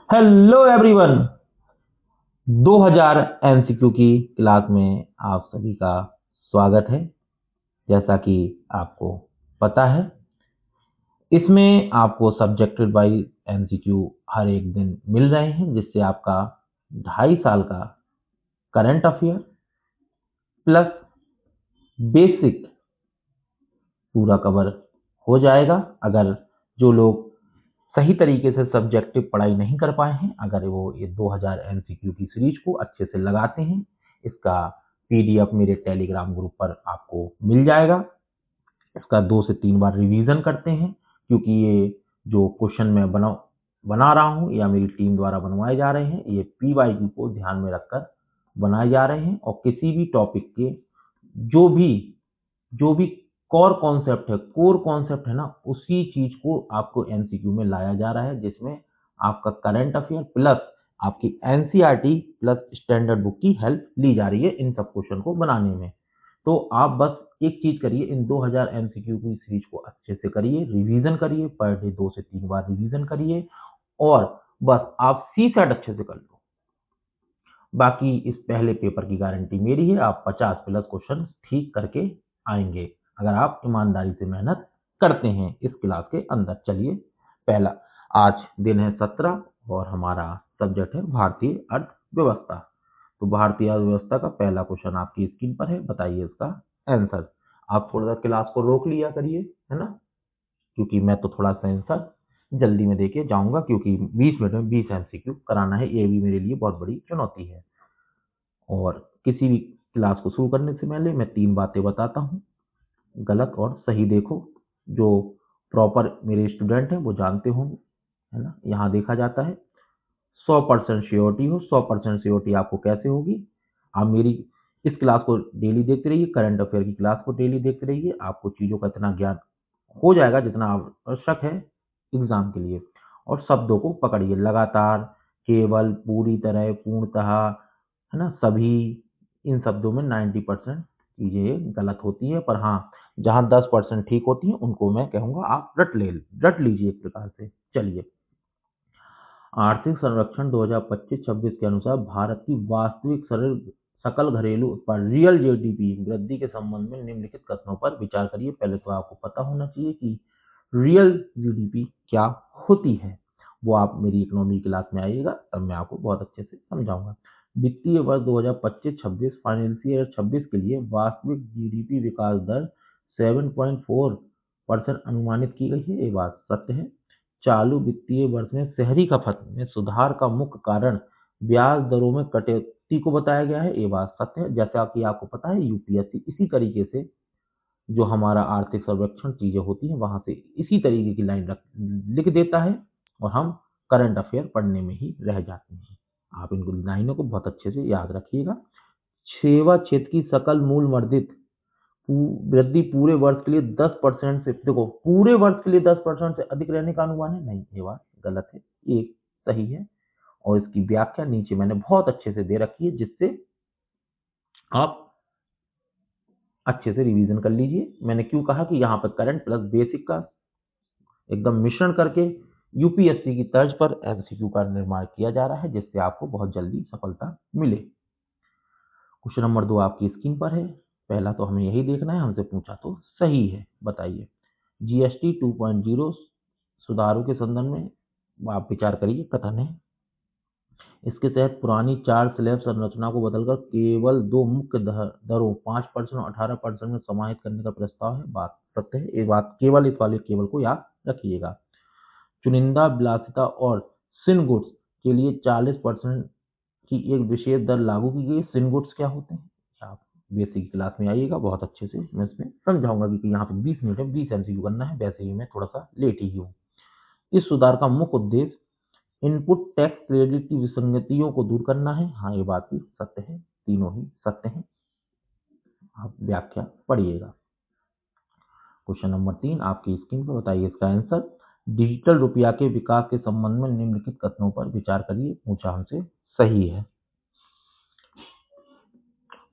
Hello everyone. 2000 MCQ की class में आप सभी का स्वागत है। जैसा कि आपको पता है, इसमें आपको सब्जेक्टेड वाइज एमसीक्यू हर एक दिन मिल रहे हैं, जिससे आपका 2.5 साल का करंट अफेयर प्लस बेसिक पूरा कवर हो जाएगा। अगर जो लोग सही तरीके से सब्जेक्टिव पढ़ाई नहीं कर पाए हैं, अगर वो ये 2000 एमसीक्यू की सीरीज को अच्छे से लगाते हैं, इसका पीडीएफ मेरे टेलीग्राम ग्रुप पर आपको मिल जाएगा। इसका 2 से 3 बार रिवीजन करते हैं, क्योंकि ये जो क्वेश्चन मैं बना रहा हूँ या मेरी टीम द्वारा बनवाए जा रहे हैं, ये पीवाईक्यू को ध्यान में रखकर बनाए जा रहे हैं। और किसी भी टॉपिक के जो भी जो भी कोर कॉन्सेप्ट है ना, उसी चीज को आपको एमसीक्यू में लाया जा रहा है, जिसमें आपका करंट अफेयर प्लस आपकी एनसीईआरटी प्लस स्टैंडर्ड बुक की हेल्प ली जा रही है इन सब क्वेश्चन को बनाने में। तो आप बस एक चीज करिए, इन 2000 एमसीक्यू की सीरीज को अच्छे से करिए, रिवीजन करिए, पर डे 2 से 3 बार रिवीजन करिए, और बस आप सी सेट अच्छे से कर लो। बाकी इस पहले पेपर की गारंटी मेरी है, आप 50 प्लस क्वेश्चन ठीक करके आएंगे अगर आप ईमानदारी से मेहनत करते हैं इस क्लास के अंदर। चलिए, पहला आज दिन है 17 और हमारा सब्जेक्ट है भारतीय अर्थव्यवस्था। तो भारतीय अर्थव्यवस्था का पहला क्वेश्चन आपकी स्क्रीन पर है, बताइए इसका आंसर। आप थोड़ा सा क्लास को रोक लिया करिए, है ना, क्योंकि मैं तो थोड़ा सा आंसर जल्दी में देके जाऊंगा, क्योंकि 20 मिनट में 20 एमसीक्यू कराना है, ये भी मेरे लिए बहुत बड़ी चुनौती है। और किसी भी क्लास को शुरू करने से पहले मैं 3 बातें बताता हूँ, गलत और सही देखो। जो प्रॉपर मेरे स्टूडेंट हैं वो जानते होंगे, है ना। यहाँ देखा जाता है 100% श्योरिटी हो। 100% श्योरिटी आपको कैसे होगी? आप मेरी इस क्लास को डेली देखते रहिए, करंट अफेयर की क्लास को डेली देखते रहिए, आपको चीज़ों का इतना ज्ञान हो जाएगा जितना आवश्यक है एग्जाम के लिए। और शब्दों को पकड़िए लगातार, केवल, पूरी तरह, पूर्णतः, है ना, सभी, इन शब्दों में 90% चीजें गलत होती है, पर हाँ, जहाँ 10% ठीक होती हैं उनको मैं कहूँगा आप रट लीजिए एक प्रकार से। चलिए, आर्थिक संरक्षण 2025-26 के अनुसार भारत की वास्तविक सकल घरेलू उत्पाद रियल जीडीपी वृद्धि के संबंध में निम्नलिखित कथनों पर विचार करिए। पहले तो आपको पता होना चाहिए कि रियल जीडीपी क्या होती है। वो आप मेरी इकोनॉमी क्लास में आइएगा, तब मैं आपको बहुत अच्छे से समझाऊंगा। वित्तीय वर्ष 2025-26 फाइनेंशियल ईयर 26 के लिए वास्तविक जीडीपी विकास दर 7.4% अनुमानित की गई है, ये बात सत्य है। चालू वित्तीय वर्ष में शहरी खपत में सुधार का मुख्य कारण ब्याज दरों में कटौती को बताया गया है, ये बात सत्य है। जैसा कि आपको पता है, यूपीएससी इसी तरीके से जो हमारा आर्थिक सर्वेक्षण चीजें होती हैं वहां से इसी तरीके की लाइन लिख देता है, और हम करंट अफेयर पढ़ने में ही रह जाते हैं। आप इन लाइनों को बहुत अच्छे से याद रखिएगा। सेवा क्षेत्र की सकल मूल वर्धित वृद्धि पूरे वर्ष के लिए 10% से, देखो, पूरे वर्ष के लिए 10% से अधिक रहने का अनुमान है, नहीं, ये बात गलत है, ये सही है। और इसकी व्याख्या नीचे मैंने बहुत अच्छे से दे रखी है, जिससे आप अच्छे से रिवीजन कर लीजिए। मैंने क्यों कहा कि यहाँ पर करंट प्लस बेसिक का एकदम मिश्रण करके यूपीएससी की तर्ज पर एमसीक्यू का निर्माण किया जा रहा है, जिससे आपको बहुत जल्दी सफलता मिले। क्वेश्चन नंबर 2 आपकी स्क्रीन पर है। पहला तो हमें यही देखना है, हमसे पूछा तो सही है, बताइए। जीएसटी 2.0 सुधारों के संदर्भ में आप विचार करिए, कथन है। इसके तहत पुरानी 4 स्लैब संरचना को बदलकर केवल 2 मुख्य दरों 5% और 18% में समाहित करने का प्रस्ताव है, बात सत्य है। ये बात केवल, इस वाले केवल को याद रखिएगा। चुनिंदा विलासिता और सिन गुड्स के लिए 40% की एक विशेष दर लागू की गई। सिन गुड्स क्या होते हैं, आप बेसिक क्लास में आइएगा, बहुत अच्छे से मैं इसमें समझाऊंगा, क्योंकि यहाँ पे 20 मिनट में 20 एमसीक्यू करना है, वैसे ही मैं थोड़ा सा लेट ही हूँ। इस सुधार का मुख्य उद्देश्य इनपुट टैक्स क्रेडिट की विसंगतियों को दूर करना है, हाँ, ये बात भी सत्य है, तीनों ही सत्य है। आप व्याख्या पढ़िएगा। क्वेश्चन नंबर 3 आपकी स्क्रीन पर, बताइए इसका आंसर। डिजिटल रुपया के विकास के संबंध में निम्नलिखित कथनों पर विचार करिए, पूछा हमसे, सही है।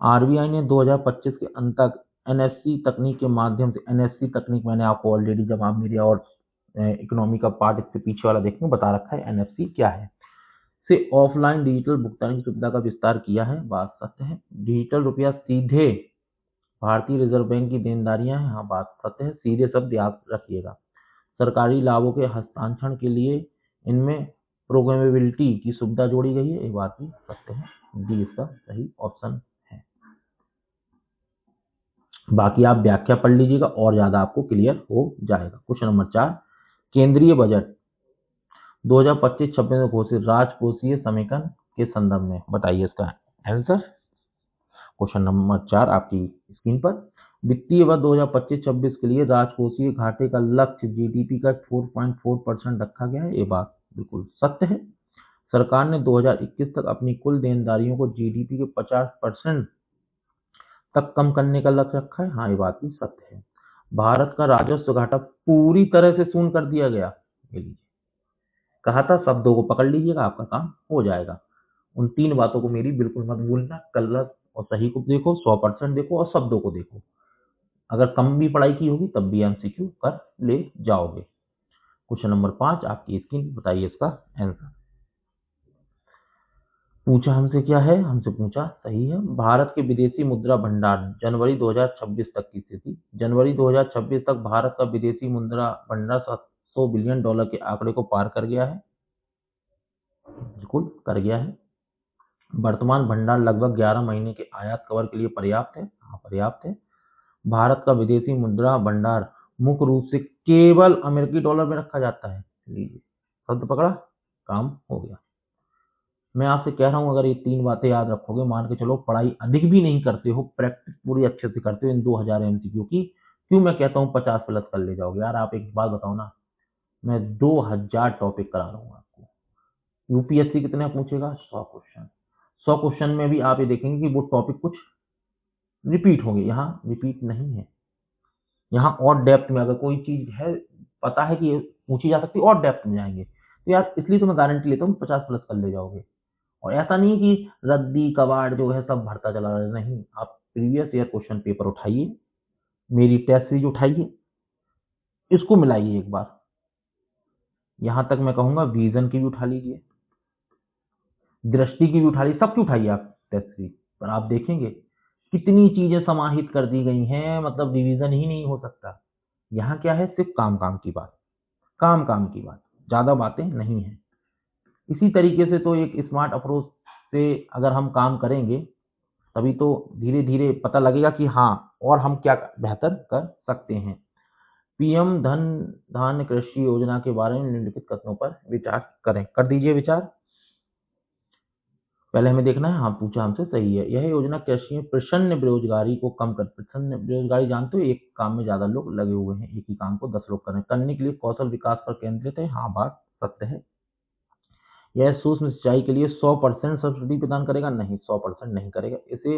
आरबीआई ने 2025 के अंत तक एनएफसी तकनीक के माध्यम से, एनएफसी तकनीक मैंने आपको ऑलरेडी, जब आप मेरी और इकोनॉमी का पार्ट इससे पीछे वाला देखेंगे, बता रखा है एनएफसी क्या है। से ऑफलाइन डिजिटल भुगतान की सुविधा का विस्तार किया है, बात सत्य है। डिजिटल रुपया सीधे भारतीय रिजर्व बैंक की देनदारियां हैं, हाँ बात सत्य है। सीधे शब्द याद रखिएगा। सरकारी लाभों के हस्तांतरण के लिए इनमें प्रोग्रामेबिलिटी की सुविधा जोड़ी गई है, ये बात भी सत्य है। डी इसका सही ऑप्शन है। बाकी आप व्याख्या पढ़ लीजिएगा और ज्यादा आपको क्लियर हो जाएगा। क्वेश्चन नंबर 4, केंद्रीय बजट 2025-26 में घोषित राजकोषीय समेकन के संदर्भ में बताइए इसका आंसर। क्वेश्चन नंबर 4 आपकी स्क्रीन पर। वित्तीय वर्ष 2025-26 के लिए राजकोषीय घाटे का लक्ष्य जीडीपी का 4.4% रखा गया है, ये बात बिल्कुल सत्य है। सरकार ने 2021 तक अपनी कुल देनदारियों को जीडीपी के 50% तक कम करने का लक्ष्य रखा है, हाँ ये बात भी सत्य है। भारत का राजस्व घाटा पूरी तरह से शून्य कर दिया गया, ये लीजिए कहा था, शब्दों को पकड़ लीजिएगा आपका काम हो जाएगा। उन 3 बातों को मेरी बिल्कुल मत भूलना, गलत और सही को देखो, 100% देखो और शब्दों को देखो। अगर कम भी पढ़ाई की होगी तब भी एमसीक्यू कर ले जाओगे। क्वेश्चन नंबर 5 आपकी स्क्रीन, बताइए इसका आंसर। पूछा हमसे क्या है, हमसे पूछा सही है, भारत के विदेशी मुद्रा भंडार जनवरी 2026 तक की स्थिति। जनवरी 2026 तक भारत का विदेशी मुद्रा भंडार $700 बिलियन के आंकड़े को पार कर गया है, बिल्कुल कर गया है। वर्तमान भंडार लगभग 11 महीने के आयात कवर के लिए पर्याप्त है, हाँ पर्याप्त है। भारत का विदेशी मुद्रा भंडार मुख्य रूप से केवल अमेरिकी डॉलर में रखा जाता है, लीजिए शब्द पकड़ा, काम हो गया। मैं आपसे कह रहा हूं अगर ये 3 बातें याद रखोगे, मान के चलो पढ़ाई अधिक भी नहीं करते हो, प्रैक्टिस पूरी अच्छे से करते हो इन 2000 एमसीक्यू की, क्यों मैं कहता हूँ 50+ कर ले जाओगे। यार आप एक बात बताओ ना, मैं 2000 टॉपिक करा रहा हूँ आपको, यूपीएससी कितने पूछेगा, 100 क्वेश्चन। 100 क्वेश्चन में भी आप ये देखेंगे कि वो टॉपिक कुछ रिपीट होंगे, यहाँ रिपीट नहीं है। यहाँ और डेप्थ में अगर कोई चीज है पता है कि ये पूछी जा सकती है और डेप्थ में जाएंगे, तो यार इसलिए तो मैं गारंटी लेता हूँ 50+ कर ले जाओगे। और ऐसा नहीं कि रद्दी कबाड़ जो है सब भरता चला रहा है, नहीं, आप प्रीवियस ईयर क्वेश्चन पेपर उठाइए, मेरी टेस्ट सीरीज उठाइए, इसको मिलाइए एक बार। यहां तक मैं कहूंगा विजन की भी उठा लीजिए, दृष्टि की भी उठा लीजिए, सबकी उठाइए आप टेस्ट सीरीज, पर आप देखेंगे कितनी चीजें समाहित कर दी गई हैं, मतलब रिवीजन ही नहीं हो सकता। यहाँ क्या है, सिर्फ काम काम की बात, काम काम की बात, ज्यादा बातें नहीं है। इसी तरीके से तो एक स्मार्ट अप्रोच से अगर हम काम करेंगे तभी तो धीरे धीरे पता लगेगा कि हाँ और हम क्या बेहतर कर सकते हैं। पीएम धन धान्य कृषि योजना के बारे में निम्नलिखित कथनों पर विचार करें, कर दीजिए विचार। पहले हमें देखना है, हाँ पूछा हमसे सही है, यह योजना कृषि में प्रच्छन्न बेरोजगारी को कम कर, प्रच्छन्न बेरोजगारी जानते हो, एक काम में ज्यादा लोग लगे हुए हैं, एक ही काम को 10 लोग करने के लिए कौशल विकास पर केंद्रित है, हाँ बात सत्य है। यह सूक्ष्म सिंचाई के लिए 100% सब्सिडी प्रदान करेगा, नहीं 100% नहीं करेगा। इसे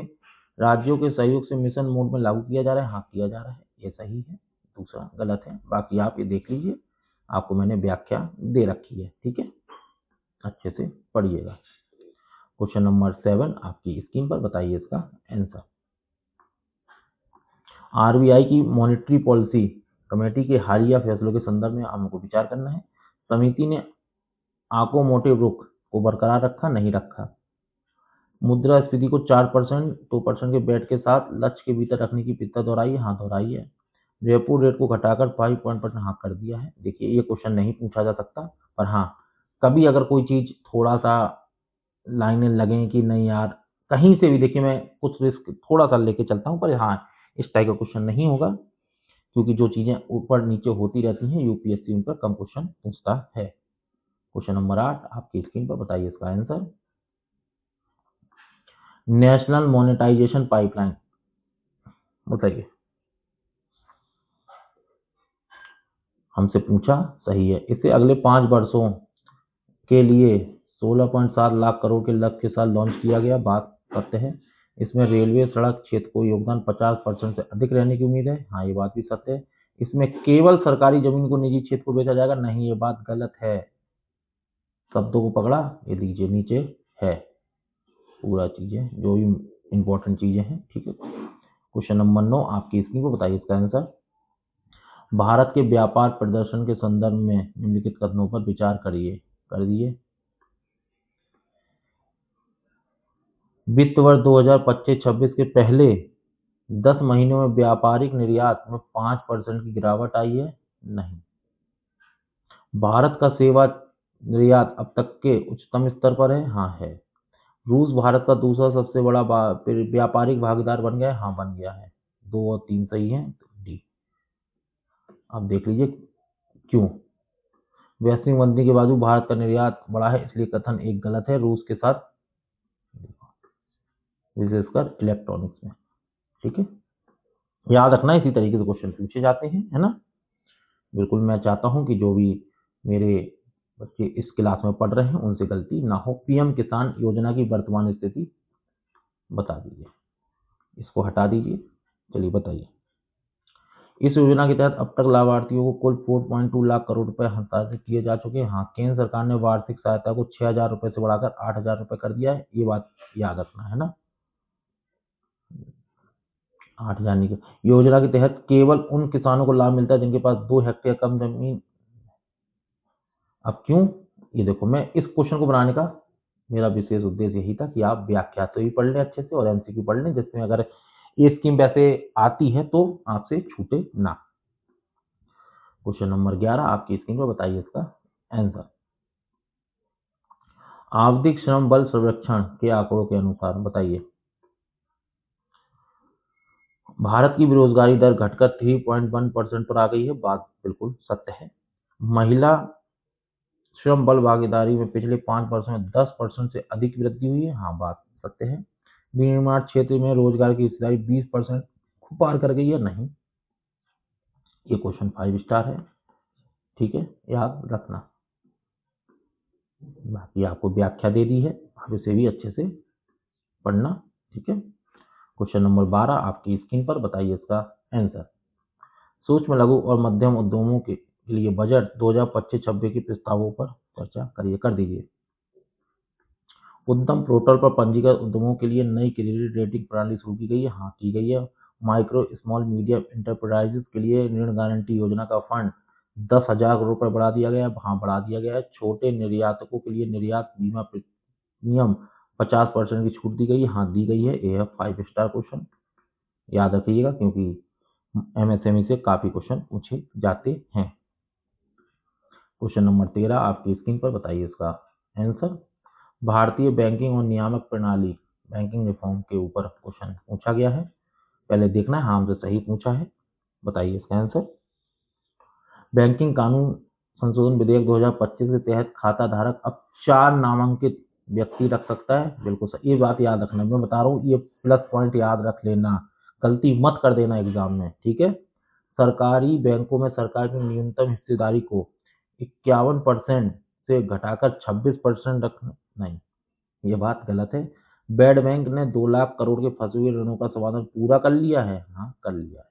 राज्यों के सहयोग से मिशन मोड में लागू किया जा रहा है, हाँ किया जा रहा है, ये सही है। दूसरा गलत है, बाकी आप ये देख लीजिए, आपको मैंने व्याख्या दे रखी है, ठीक है, अच्छे से पढ़िएगा। क्वेश्चन नंबर 7 आपकी स्क्रीन पर, बताइए इसका आंसर। आरबीआई की मॉनेटरी पॉलिसी कमेटी के हालिया फैसलों के संदर्भ में हमको विचार करना है। समिति ने आकोमोटिव रुख को बरकरार रखा, नहीं रखा। मुद्रास्फीति को 4% 2% के बेट के साथ लक्ष्य के भीतर रखने की पिता दोहराई है, हाँ दोहराई है। रेपो रेट को घटाकर 5% हाँ कर दिया है। देखिए ये क्वेश्चन नहीं पूछा जा सकता, पर हाँ कभी अगर कोई चीज थोड़ा सा लाइनें लगें कि नहीं यार, कहीं से भी देखिए मैं कुछ रिस्क थोड़ा सा लेके चलता हूँ, पर हाँ इस टाइप का क्वेश्चन नहीं होगा, क्योंकि जो चीजें ऊपर नीचे होती रहती हैं यूपीएससी उन पर कम क्वेश्चन पूछता है। क्वेश्चन नंबर 8 आपकी स्क्रीन पर, बताइए इसका आंसर। नेशनल मोनेटाइजेशन पाइपलाइन बताइए, हमसे पूछा सही है। इसे अगले 5 वर्षों के लिए 16.7 लाख करोड़ के लक्ष्य के साथ लॉन्च किया गया, बात सत्य है। इसमें रेलवे सड़क क्षेत्र को योगदान 50% से अधिक रहने की उम्मीद है, हाँ ये बात भी सत्य है। इसमें केवल सरकारी जमीन को निजी क्षेत्र को बेचा जाएगा, नहीं ये बात गलत है। शब्दों को पकड़ा, ये लीजिए नीचे है पूरा चीजें जो भी इंपॉर्टेंट चीजें हैं, ठीक है। क्वेश्चन नंबर 9 आपकी स्क्रीन को, बताइए इसका आंसर। भारत के व्यापार प्रदर्शन के संदर्भ में निम्नलिखित कथनों पर विचार करिए, कर दिए। वित्त वर्ष 2025-26 के पहले 10 महीनों में व्यापारिक निर्यात में 5% की गिरावट आई है? नहीं। भारत का सेवा निर्यात अब तक के उच्चतम स्तर पर है? हाँ है। रूस भारत का दूसरा सबसे बड़ा व्यापारिक भागीदार बन गया है? हाँ बन गया है। 2 और 3 सही है, तो डी। अब देख लीजिए क्यों। वैश्विक मंदी के बावजूद भारत का निर्यात बढ़ा है, इसलिए कथन एक गलत है रूस के साथ, विशेषकर इलेक्ट्रॉनिक्स में। ठीक है, याद रखना इसी तरीके से क्वेश्चन पूछे जाते हैं, है ना। बिल्कुल मैं चाहता हूं कि जो भी मेरे बच्चे इस क्लास में पढ़ रहे हैं उनसे गलती ना हो। पीएम किसान योजना की वर्तमान स्थिति बता दीजिए, इसको हटा दीजिए। चलिए बताइए। इस योजना के तहत अब तक लाभार्थियों को कुल 4.2 लाख करोड़ रुपए हस्तांतरित किए जा चुके हैं। हाँ, केंद्र सरकार ने वार्षिक सहायता को 6,000 रुपए से बढ़ाकर 8,000 रुपए कर दिया है, ये बात याद रखना है ना। 8,000 नहीं, योजना के तहत केवल उन किसानों को लाभ मिलता है जिनके पास 2 हेक्टेयर कम जमीन। अब क्यों, ये देखो, मैं इस क्वेश्चन को बनाने का मेरा विशेष उद्देश्य यही था कि आप व्याख्या तो भी पढ़ लें अच्छे से और एमसीक्यू पढ़ लें, जिसमें अगर ये स्कीम वैसे आती है तो आपसे छूटे ना। क्वेश्चन नंबर 11 आपकी स्क्रीन पर बताइए इसका आंसर। आवधिक श्रम बल सर्वेक्षण के आंकड़ों के अनुसार बताइए। भारत की बेरोजगारी दर घटकर 3.1% पर आ गई है, बात बिल्कुल सत्य है। महिला श्रम बल भागीदारी में पिछले 5 वर्षों में 10% से अधिक वृद्धि हुई है, हाँ बात सत्य है। विनिर्माण क्षेत्र में रोजगार की हिस्सेदारी 20% को पार कर गई है, नहीं। ये क्वेश्चन 5 स्टार है, ठीक है, याद रखना। बाकी आपको व्याख्या दे दी है, आप इसे भी अच्छे से पढ़ना, ठीक है। क्वेश्चन नंबर 12 आपकी स्क्रीन पर बताइए इसका आंसर। सूक्ष्म लघु और मध्यम उद्यमों के लिए बजट 2025-26 के प्रस्तावों पर चर्चा करिए, कर दीजिए। उद्यम पोर्टल पर पंजीकृत उद्यमों के लिए नई क्रेडिट रेटिंग प्रणाली शुरू की गई है, हाँ की गई है। माइक्रो स्मॉल मीडियम इंटरप्राइजेज के लिए ऋण गारंटी योजना का फंड 10,000 करोड़ रुपए बढ़ा दिया गया है, हाँ बढ़ा दिया गया है। छोटे निर्यातकों के लिए निर्यात बीमा प्रीमियम 50% की छूट दी गई है, हाँ दी गई है। ये है 5 स्टार क्वेश्चन, याद रखिएगा क्योंकि एमएसएमई से काफी क्वेश्चन पूछे जाते हैं। क्वेश्चन नंबर 13 आपकी स्क्रीन पर बताइए इसका आंसर। भारतीय बैंकिंग और नियामक प्रणाली बैंकिंग रिफॉर्म के ऊपर क्वेश्चन पूछा गया है, पहले देखना है हाँ हमसे सही पूछा है, बताइए इसका आंसर। बैंकिंग कानून संशोधन विधेयक 2025 के तहत खाता धारक अब 4 नामांकित व्यक्ति रख सकता है, बिल्कुल सही। ये बात याद रखना, मैं बता रहा हूँ, ये प्लस पॉइंट याद रख लेना, गलती मत कर देना एग्जाम में, ठीक है। सरकारी बैंकों में सरकार की न्यूनतम हिस्सेदारी को 51% से घटाकर 26% रखना, नहीं, ये बात गलत है। बेड बैंक ने 2 लाख करोड़ के फंसे हुए ऋणों का समाधान पूरा कर लिया है, हाँ कर लिया है।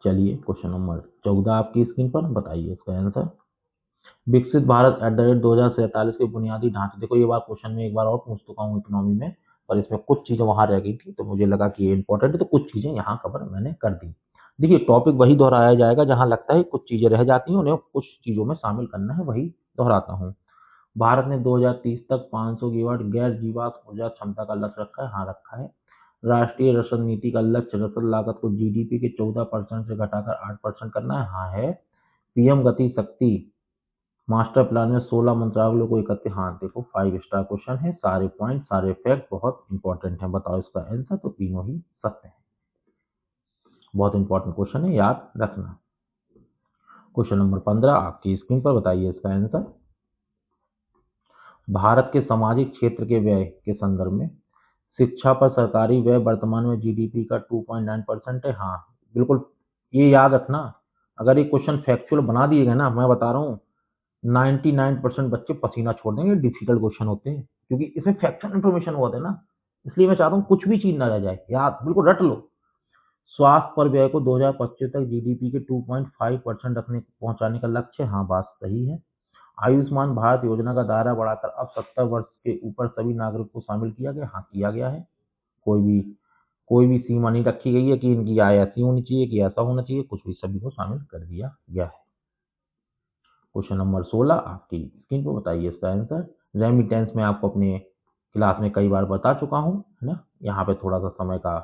चलिए क्वेश्चन नंबर 14 आपकी स्क्रीन पर बताइए इसका आंसर। विकसित भारत @2047 के बुनियादी ढांचे, देखो ये बात क्वेश्चन में एक बार और पूछ चुका हूँ इकोनॉमी में, पर इसमें कुछ चीजें वहां रह गई थी तो मुझे लगा कि ये इंपॉर्टेंट है, तो कुछ चीजें यहाँ कवर मैंने कर दी। देखिए टॉपिक वही दोहराया जाएगा, जहां लगता है कुछ चीजें रह जाती हैं उन्हें कुछ चीजों में शामिल करना है, वही दोहराता हूँ। भारत ने 2030 तक 500 गीगावाट गैर जीवाश्म ऊर्जा क्षमता का लक्ष्य रखा है, हाँ रखा है। राष्ट्रीय रसद नीति का लक्ष्य रसद लागत को जीडीपी के 14% से घटाकर 8% करना है, हाँ है। पीएम गति शक्ति मास्टर प्लान में 16 मंत्रालयों को इकट्ठे, हाँ देखो 5 स्टार क्वेश्चन है, सारे पॉइंट सारे फैक्ट बहुत इंपॉर्टेंट है, बताओ इसका आंसर, तो तीनों ही सत्य है। बहुत इंपॉर्टेंट क्वेश्चन है, याद रखना। क्वेश्चन नंबर 15 आपकी स्क्रीन पर बताइए इसका आंसर। भारत के सामाजिक क्षेत्र के व्यय के संदर्भ में शिक्षा पर सरकारी व्यय वर्तमान में जीडीपी का 2.9% है, हाँ बिल्कुल, ये याद रखना। अगर ये क्वेश्चन फैक्चुअल बना दिए गए ना, मैं बता रहा हूँ 99% बच्चे पसीना छोड़ देंगे, डिफिकल्ट क्वेश्चन होते हैं क्योंकि इसमें फैक्चुअल इन्फॉर्मेशन होता है ना, इसलिए मैं चाहता हूँ कुछ भी चीज ना रह जाए, याद बिल्कुल रट लो। स्वास्थ्य पर व्यय को 2025 तक जीडीपी के 2.5% रखने पहुंचाने का लक्ष्य, हाँ बात सही है। आयुष्मान भारत योजना का दायरा बढ़ाकर अब 70 वर्ष के ऊपर सभी नागरिक को शामिल किया गया, हाँ किया गया है। कोई भी सीमा नहीं रखी गई है कि इनकी आय ऐसी होनी चाहिए कि ऐसा होना चाहिए, कुछ भी सभी को शामिल कर दिया गया है। क्वेश्चन नंबर 16 आपकी स्क्रीन पर बताइए इसका आंसर। रेमिटेंस में आपको अपने क्लास में कई बार बता चुका हूँ, है ना। यहाँ पे थोड़ा सा समय का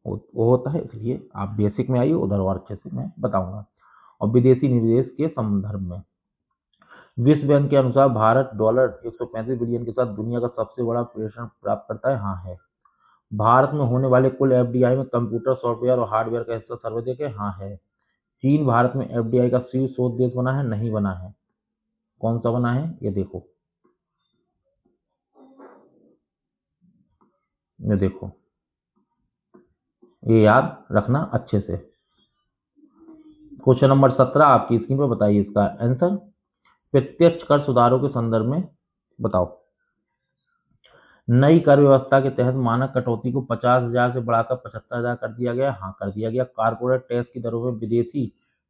वो होता है, इसलिए आप बेसिक में आइए, उधर और अच्छे से मैं बताऊंगा। और विदेशी निवेश के संदर्भ में विश्व बैंक के अनुसार भारत डॉलर 135 बिलियन के साथ दुनिया का सबसे बड़ा प्रेषण प्राप्त करता है। हाँ है। भारत में होने वाले कुल एफडीआई में कंप्यूटर सॉफ्टवेयर और हार्डवेयर का हिस्सा सर्वाधिक है। हाँ है। चीन भारत में एफडीआई का शीर्ष शोध देश बना है। नहीं बना है। कौन सा बना है ये देखो, ये देखो, ये याद रखना अच्छे से। क्वेश्चन नंबर 17 आपकी स्क्रीन पर, बताइए इसका आंसर। प्रत्यक्ष कर सुधारों के संदर्भ में बताओ। नई कर व्यवस्था के तहत मानक कटौती को 50,000 से बढ़ाकर 75,000 कर दिया गया। हाँ कर दिया गया। कारपोरेट टैक्स की दरों में विदेशी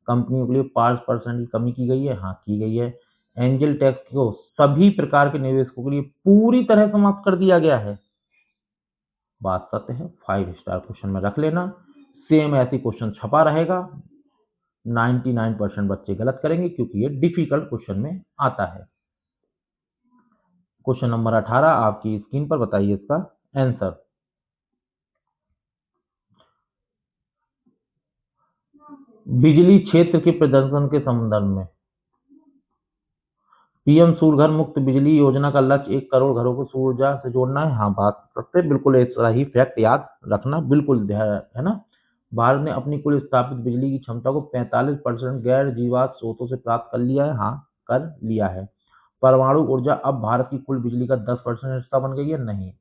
कंपनियों के लिए 5% की कमी की गई है। हाँ की गई है। एंजल टैक्स को सभी प्रकार के निवेशकों के लिए पूरी तरह समाप्त कर दिया गया है। बात सत्य है। 5 स्टार क्वेश्चन में रख लेना। सेम ऐसी क्वेश्चन छपा रहेगा। 99% बच्चे गलत करेंगे क्योंकि ये डिफिकल्ट क्वेश्चन में आता है। क्वेश्चन नंबर 18 आपकी स्क्रीन पर, बताइए इसका आंसर। बिजली क्षेत्र के प्रदर्शन के संदर्भ में पीएम सूर्य घर मुफ्त बिजली योजना का लक्ष्य 1 करोड़ घरों को सूर्य ऊर्जा से जोड़ना है। हाँ बात सत्य, बिल्कुल ऐसा ही फैक्ट याद रखना, बिल्कुल है ना। भारत ने अपनी कुल स्थापित बिजली की क्षमता को 45% गैर जीवाश्म स्रोतों से प्राप्त कर लिया है। हाँ कर लिया है। परमाणु ऊर्जा अब भारत की कुल बिजली का 10% हिस्सा बन गई है। नहीं।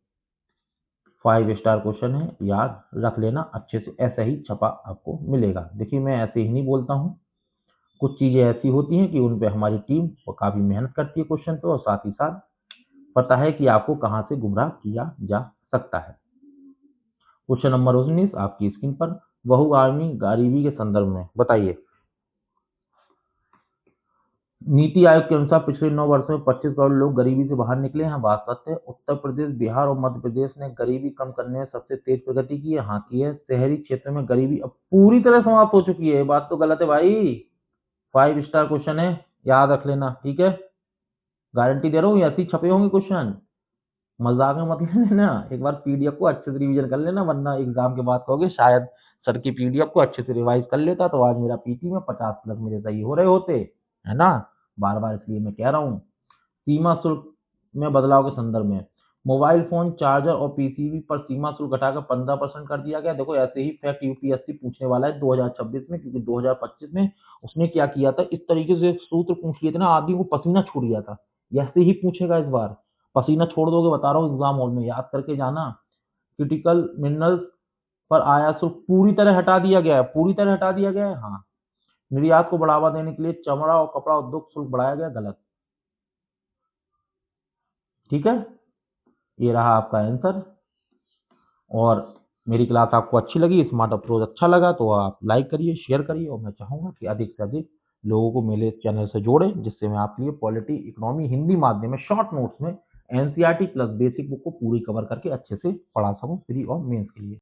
5 स्टार क्वेश्चन है, याद रख लेना अच्छे से, ऐसा ही छपा आपको मिलेगा। देखिए मैं ऐसे ही नहीं बोलता हूँ, कुछ चीजें ऐसी होती हैं कि उन पे हमारी टीम काफी मेहनत करती है क्वेश्चन पे, और साथ ही साथ पता है कि आपको कहाँ से गुमराह किया जा सकता है। क्वेश्चन नंबर 19 आपकी स्क्रीन पर, बहुआयामी गरीबी के संदर्भ में बताइए। नीति आयोग के अनुसार पिछले 9 वर्षों में 25 करोड़ लोग गरीबी से बाहर निकले हैं। बात सत्य है। उत्तर प्रदेश, बिहार और मध्य प्रदेश ने गरीबी कम करने में सबसे तेज प्रगति की है। हाँ की है। शहरी क्षेत्र में गरीबी अब पूरी तरह समाप्त हो चुकी है। ये बात तो गलत है भाई। 5 स्टार क्वेश्चन है, याद रख लेना, ठीक है। गारंटी दे रहा हूँ, ऐसे ही छपे होंगे क्वेश्चन, मजाक में मत ले लेना। एक बार पीडीएफ को अच्छे से रिवीजन कर लेना, वरना एग्जाम के बाद कहोगे शायद सर की पीडीएफ को अच्छे से रिवाइज कर लेता तो आज मेरा पीटी में 50+ मेरे सही हो रहे होते, है ना। बार बार इसलिए मैं कह रहा हूँ। सीमा शुल्क में बदलाव के संदर्भ में मोबाइल फोन, चार्जर और पीसीबी पर सीमा शुल्क घटाकर 15% कर दिया गया। देखो ऐसे ही फैक्ट यूपीएससी पूछने वाला है 2026 में, क्योंकि 2025 में उसने क्या किया था, इस तरीके से सूत्र पूछ लिए थे ना, आदमी को पसीना छूट गया था। ऐसे ही पूछेगा इस बार, पसीना छोड़ दोगे बता रहा हूँ एग्जाम हॉल में, याद करके जाना। क्रिटिकल मिनरल्स पर आयात शुल्क पूरी तरह हटा दिया गया है। पूरी तरह हटा दिया गया है। हाँ। निर्यात को बढ़ावा देने के लिए चमड़ा और कपड़ा उद्योग शुल्क बढ़ाया गया। गलत। ठीक है, ये रहा आपका आंसर। और मेरी क्लास आपको अच्छी लगी, स्मार्ट अप्रोच अच्छा लगा तो आप लाइक करिए, शेयर करिए, और मैं चाहूँगा कि अधिक से अधिक लोगों को मेरे चैनल से जोड़ें, जिससे मैं आपके लिए पॉलिटी, इकोनॉमी, हिंदी माध्यम में शॉर्ट नोट्स में एनसीईआरटी प्लस बेसिक बुक को पूरी कवर करके अच्छे से पढ़ा सकूँ प्री और मेंस के लिए।